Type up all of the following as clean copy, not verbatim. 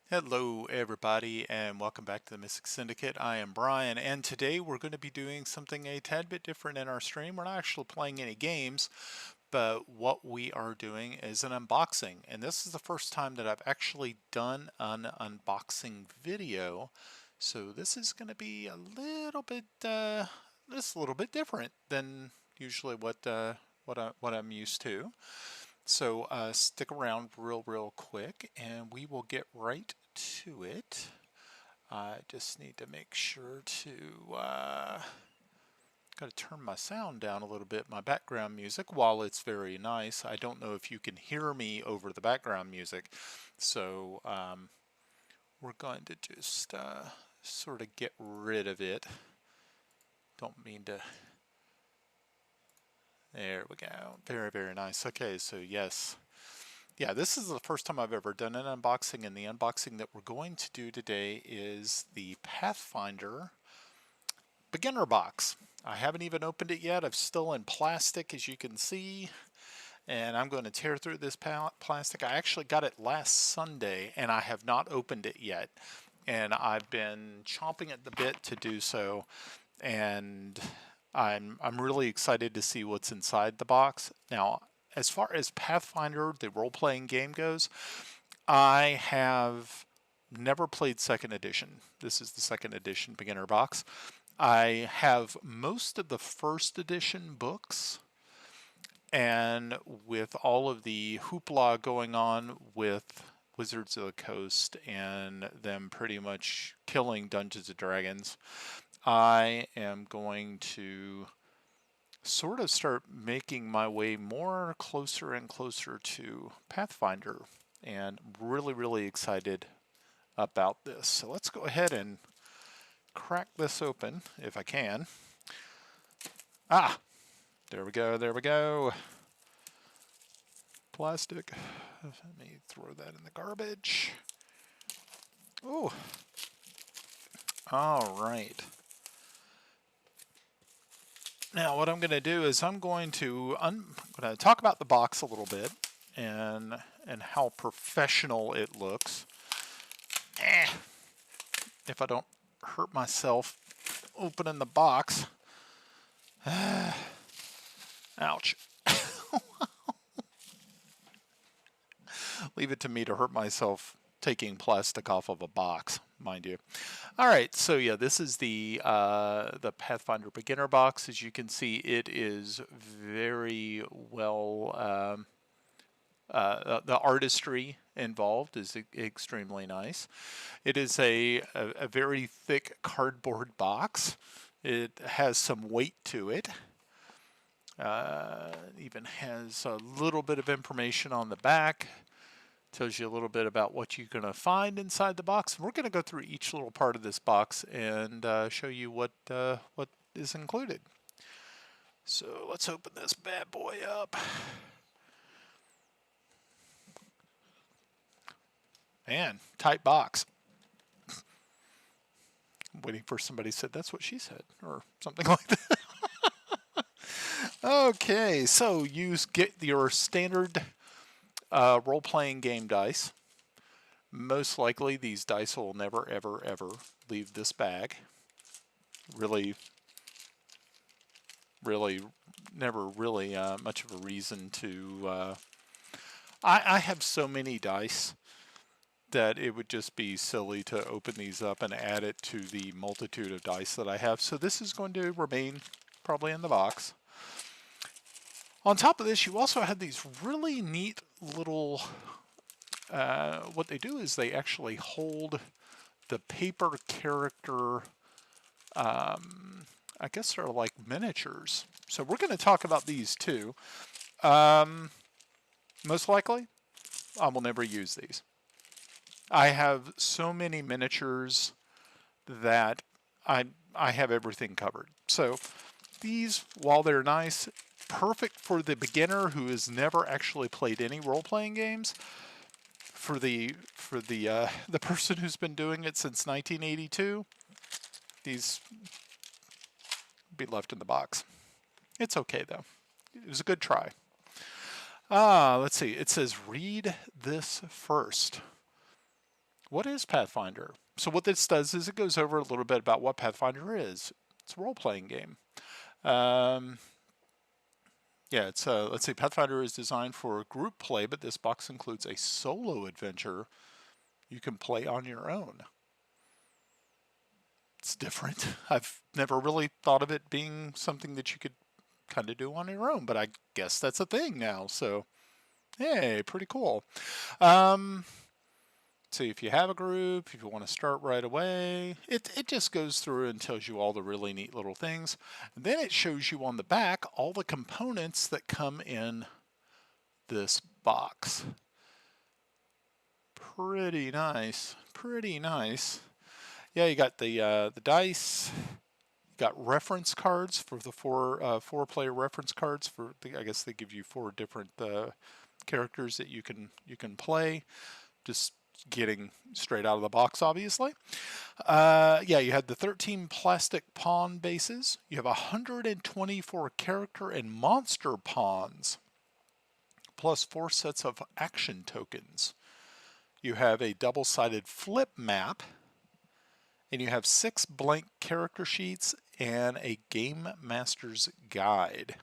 Hello everybody and welcome back to the Mystic Syndicate. I am Brian and today we're going to be doing something a tad bit different in our stream. We're not actually playing any games, but what we are doing is an unboxing, and this is the first time that I've actually done an unboxing video. So this is going to be just a little bit different than usually what I'm used to. So stick around real quick and we will get right to it. I just need to make sure to got to turn my sound down a little bit. My background music, while it's very nice, I don't know if you can hear me over the background music. So we're going to just sort of get rid of it. Don't mean to. There we go. Very nice. Okay, so yes. Yeah, this is the first time I've ever done an unboxing, and the unboxing that we're going to do today is the Pathfinder Beginner Box. I haven't even opened it yet. I'm still in plastic, as you can see, and I'm going to tear through this plastic. I actually got it last Sunday, and I have not opened it yet, and I've been chomping at the bit to do so, and I'm really excited to see what's inside the box. Now, as far as Pathfinder, the role-playing game goes, I have never played second edition. This is the second edition beginner box. I have most of the first edition books, and with all of the hoopla going on with Wizards of the Coast and them pretty much killing Dungeons and Dragons, I am going to sort of start making my way more closer and closer to Pathfinder, and really excited about this. So let's go ahead and crack this open if I can. Ah, there we go. Plastic. Let me throw that in the garbage. Oh, all right. Now what I'm going to do is I'm going to talk about the box a little bit and how professional it looks. If I don't hurt myself opening the box. Ouch. Leave it to me to hurt myself taking plastic off of a box, mind you. All right, so yeah, this is the Pathfinder Beginner Box. As you can see, it is very well. The artistry involved is extremely nice. It is a very thick cardboard box. It has some weight to it. Even has a little bit of information on the back. Tells you a little bit about what you're going to find inside the box. We're going to go through each little part of this box and show you what is included. So let's open this bad boy up. Man, tight box. I'm waiting for somebody said that's what she said or something like that. Okay, so you get your standard role-playing game dice. Most likely these dice will never ever leave this bag. Really never really much of a reason to I have so many dice that it would just be silly to open these up and add it to the multitude of dice that I have. So this is going to remain probably in the box. On top of this, you also have these really neat little, what they do is they actually hold the paper character, I guess they're like miniatures. So we're going to talk about these too. Most likely, I will never use these. I have so many miniatures that I have everything covered. So these, while they're nice, perfect for the beginner who has never actually played any role-playing games. For the person who's been doing it since 1982, these be left in the box. It's okay though. It was a good try. Let's see. It says read this first. What is Pathfinder? So what this does is it goes over a little bit about what Pathfinder is. It's a role-playing game. Um, yeah, it's let's see, Pathfinder is designed for group play, but this box includes a solo adventure you can play on your own. It's different. I've never really thought of it being something that you could kind of do on your own, but I guess that's a thing now. So, hey, pretty cool. Um, so if you have a group, if you want to start right away, it just goes through and tells you all the really neat little things. And then it shows you on the back all the components that come in this box. Pretty nice. Pretty nice. Yeah, you got the dice. You got reference cards for the four player reference cards for I guess they give you four different characters that you can play. Just getting straight out of the box, obviously. Yeah, you had the 13 plastic pawn bases. You have 124 character and monster pawns, plus 4 sets of action tokens. You have a double-sided flip map, and you have 6 blank character sheets and a Game Master's Guide.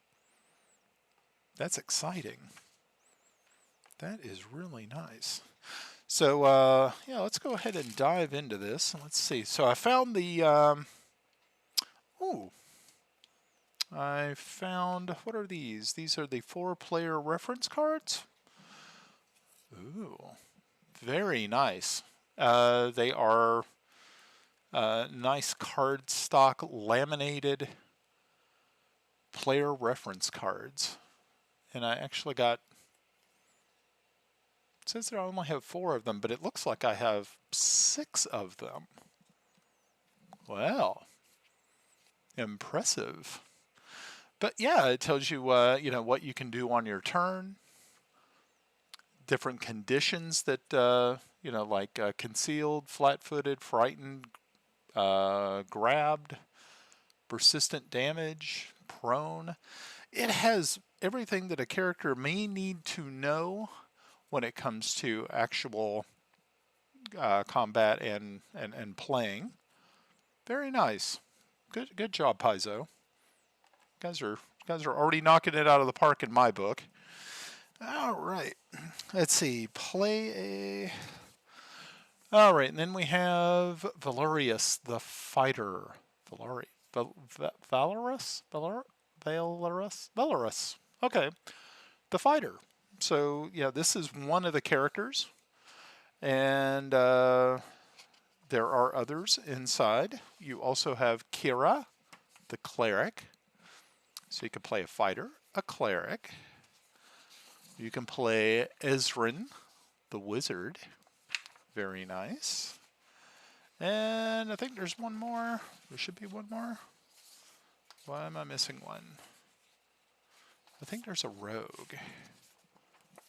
That's exciting. That is really nice. So yeah, let's go ahead and dive into this. Let's see. So I found I found, what are these? These are the 4-player reference cards. Ooh, very nice. They are nice cardstock laminated player reference cards. And I actually got, it says that I only have 4 of them, but it looks like I have 6 of them. Well, impressive. But yeah, it tells you, you know, what you can do on your turn, different conditions that, you know, like concealed, flat-footed, frightened, grabbed, persistent damage, prone. It has everything that a character may need to know when it comes to actual combat and playing. Very nice. Good job, Paizo. Guys are already knocking it out of the park in my book. All right. Let's see. Play a. All right, and then we have Valerius the Fighter. Valerius. Okay, the Fighter. So yeah, this is one of the characters, and there are others inside. You also have Kira, the Cleric. So you can play a fighter, a cleric. You can play Ezrin, the wizard. Very nice. And I think there's one more. There should be one more. Why am I missing one? I think there's a rogue.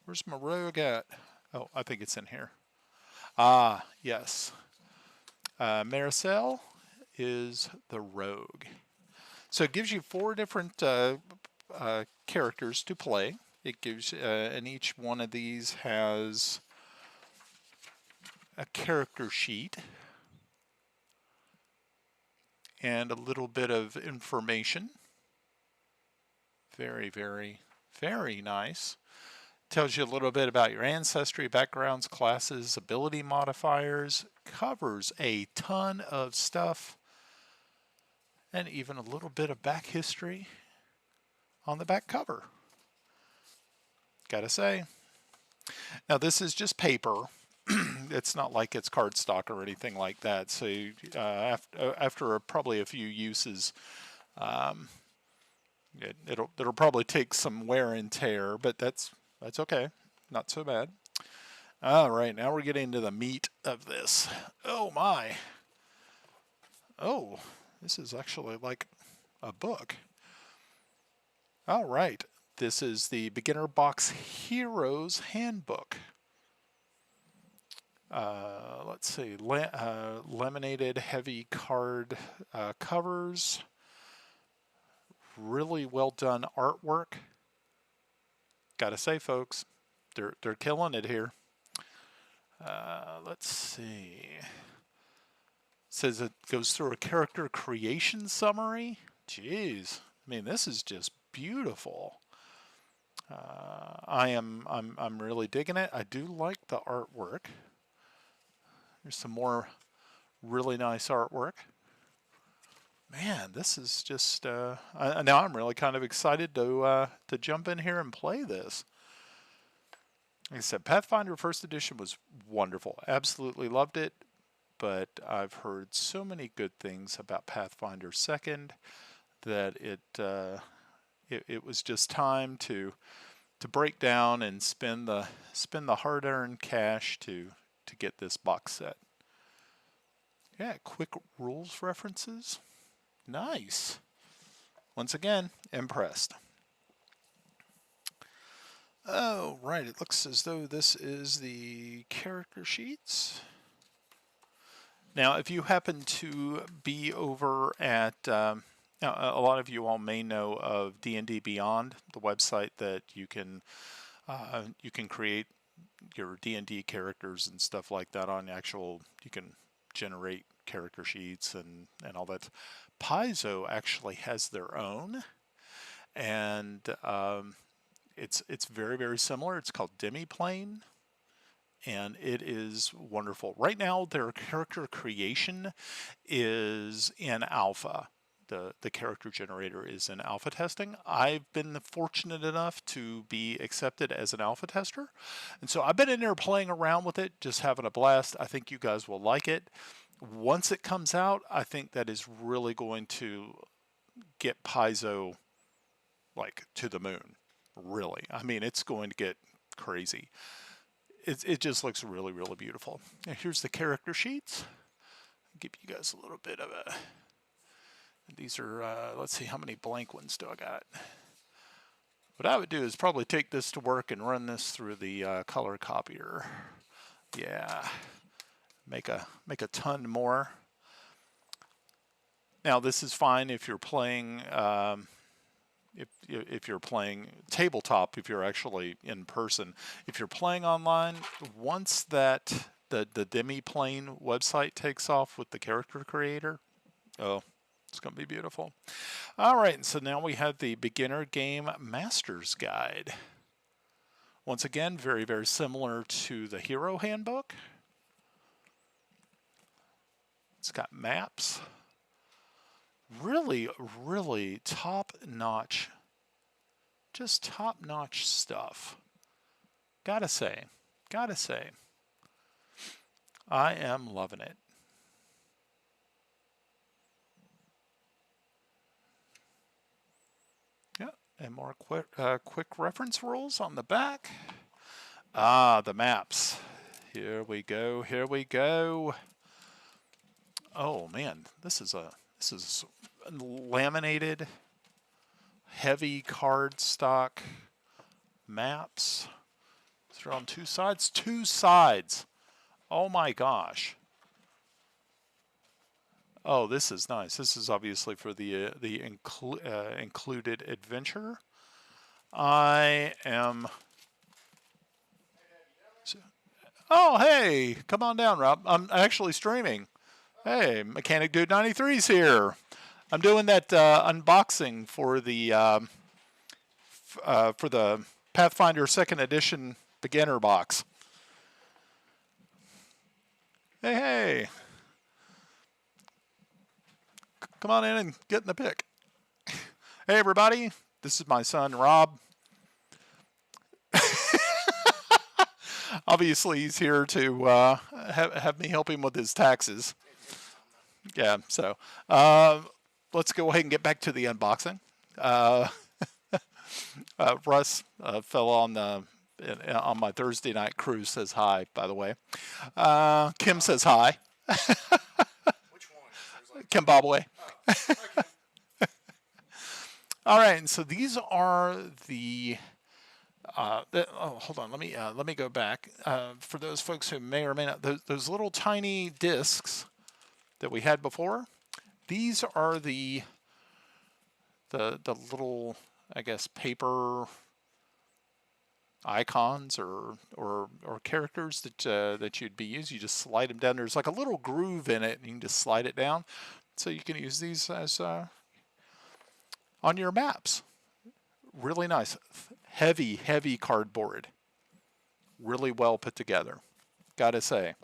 Where's my rogue at? Oh, I think it's in here. Ah, yes. Maricel is the rogue. So it gives you 4 different characters to play. It gives, and each one of these has a character sheet and a little bit of information. Very, very, very nice. Tells you a little bit about your ancestry, backgrounds, classes, ability modifiers. Covers a ton of stuff and even a little bit of back history on the back cover. Gotta say. Now this is just paper. It's not like it's cardstock or anything like that. So after probably a few uses, it'll probably take some wear and tear, but that's okay. Not so bad. All right, now we're getting to the meat of this. Oh my. Oh, this is actually like a book. All right, this is the Beginner Box Heroes Handbook. Let's see, laminated heavy card covers. Really well done artwork. Gotta say, folks, they're killing it here. Let's see. It says it goes through a character creation summary. Jeez, I mean, this is just beautiful. I'm really digging it. I do like the artwork. There's some more really nice artwork. Man, this is just now I'm really kind of excited to jump in here and play this. Like I said, Pathfinder First Edition was wonderful. Absolutely loved it, but I've heard so many good things about Pathfinder Second that it was just time to break down and spend the hard-earned cash to get this box set. Yeah, quick rules references. Nice. Once again, impressed. Oh, right. It looks as though this is the character sheets. Now, if you happen to be over at, a lot of you all may know of D&D Beyond, the website that you can create your D&D characters and stuff like that on actual. You can generate character sheets and all that. Paizo actually has their own, and it's very, very similar. It's called Demiplane, and it is wonderful. Right now, their character creation is in alpha. The character generator is in alpha testing. I've been fortunate enough to be accepted as an alpha tester, and so I've been in there playing around with it, just having a blast. I think you guys will like it. Once it comes out, I think that is really going to get Paizo like to the moon. Really, I mean, it's going to get crazy. It just looks really, really beautiful. Now, here's the character sheets. I'll give you guys a little bit of a. These are, let's see, how many blank ones do I got? What I would do is probably take this to work and run this through the color copier. Yeah, make a ton more. Now, this is fine if you're playing. If you're playing tabletop, if you're actually in person. If you're playing online, once that the Demiplane website takes off with the character creator, oh, it's going to be beautiful. All right, and so now we have the Beginner Game Master's Guide. Once again, very, very similar to the Hero Handbook. It's got maps. Really, really top-notch, just top-notch stuff. Gotta say, I am loving it. Yeah, and more quick reference rules on the back. Ah, the maps. Here we go. Oh man, this is laminated, heavy cardstock maps. They're on two sides. Oh my gosh. Oh, this is nice. This is obviously for the included adventure. I am. Oh, hey, come on down, Rob. I'm actually streaming. Hey, Mechanic Dude 93's here. I'm doing that unboxing for the Pathfinder Second Edition Beginner Box. Hey. Come on in and get in the pic. Hey, everybody. This is my son, Rob. Obviously, he's here to have me help him with his taxes. Yeah, so let's go ahead and get back to the unboxing. Russ, fell on my Thursday night cruise, says hi, by the way. Kim says hi. Which one? Kim Bobway. All right, and so these are the. Hold on. Let me go back. For those folks who may or may not, those little tiny discs that we had before, these are the little, I guess, paper icons or characters that you'd be using. You just slide them down. There's like a little groove in it, and you can just slide it down. So you can use these as on your maps. Really nice. Heavy cardboard. Really well put together. Gotta say,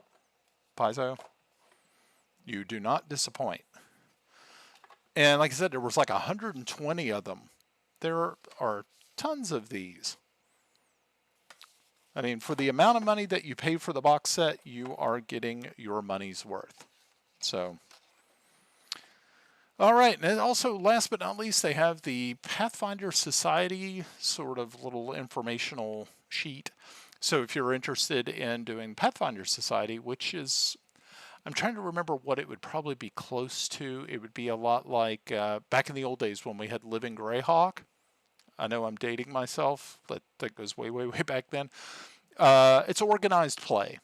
Paizo, you do not disappoint. And like I said, there was like 120 of them. There are tons of these. I mean, for the amount of money that you pay for the box set, you are getting your money's worth. So, all right. And also, last but not least, they have the Pathfinder Society sort of little informational sheet. So if you're interested in doing Pathfinder Society, which is, I'm trying to remember what it would probably be close to. It would be a lot like back in the old days when we had Living Greyhawk. I know I'm dating myself. That goes way back then. It's organized play.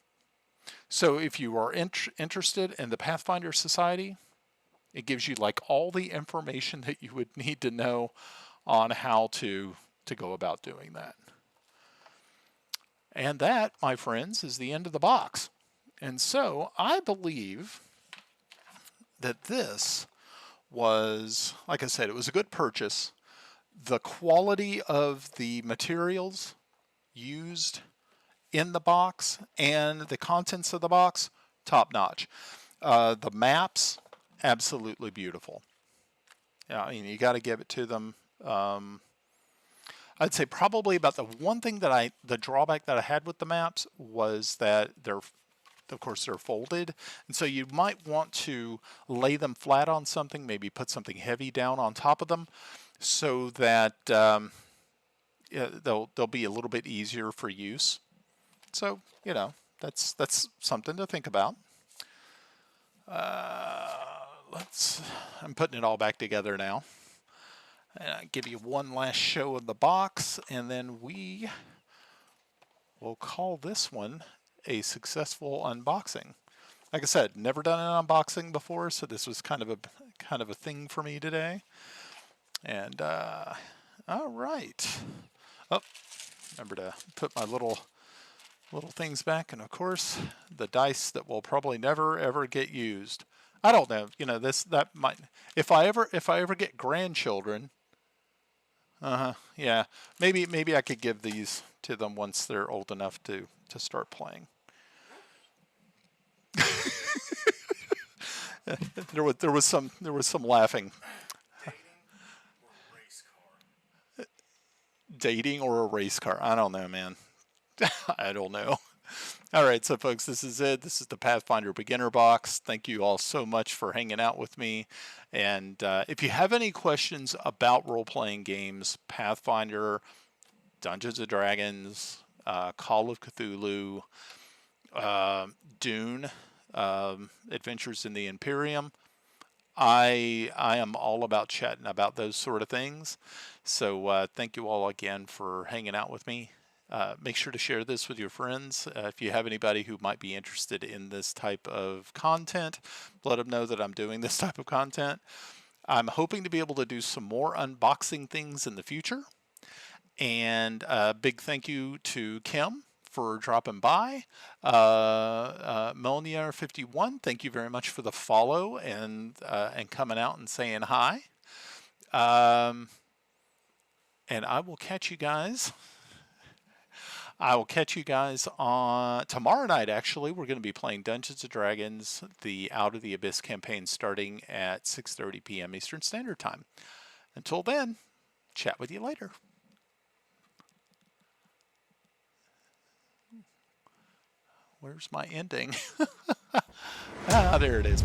So if you are interested in the Pathfinder Society, it gives you like all the information that you would need to know on how to go about doing that. And that, my friends, is the end of the box. And so I believe that this was, like I said, it was a good purchase. The quality of the materials used in the box and the contents of the box, top notch. The maps, absolutely beautiful. Yeah, I mean, you got to give it to them. I'd say probably about the one thing that the drawback that I had with the maps was that of course they're folded, and so you might want to lay them flat on something, maybe put something heavy down on top of them, so that they'll be a little bit easier for use. So that's something to think about. I'm putting it all back together now. And I'll give you one last show of the box, and then we will call this one a successful unboxing. Like I said, never done an unboxing before, so this was kind of a thing for me today. And all right. Oh, remember to put my little things back, and of course the dice that will probably never ever get used. I don't know. That might, if I ever get grandchildren. Yeah, maybe I could give these to them once they're old enough to start playing. there was some laughing. Dating or a race car? I don't know, man. I don't know. All right, so folks, this is it. This is the Pathfinder Beginner Box. Thank you all so much for hanging out with me. And if you have any questions about role-playing games, Pathfinder, Dungeons & Dragons, Call of Cthulhu, Dune, Adventures in the Imperium, I am all about chatting about those sort of things. So thank you all again for hanging out with me. Make sure to share this with your friends. If you have anybody who might be interested in this type of content, let them know that I'm doing this type of content. I'm hoping to be able to do some more unboxing things in the future. And a big thank you to Kim for dropping by. Melnier51, thank you very much for the follow and coming out and saying hi. And I will catch you guys. On tomorrow night. Actually, we're going to be playing Dungeons & Dragons, the Out of the Abyss campaign, starting at 6:30 p.m. Eastern Standard Time. Until then, chat with you later. Where's my ending? There it is.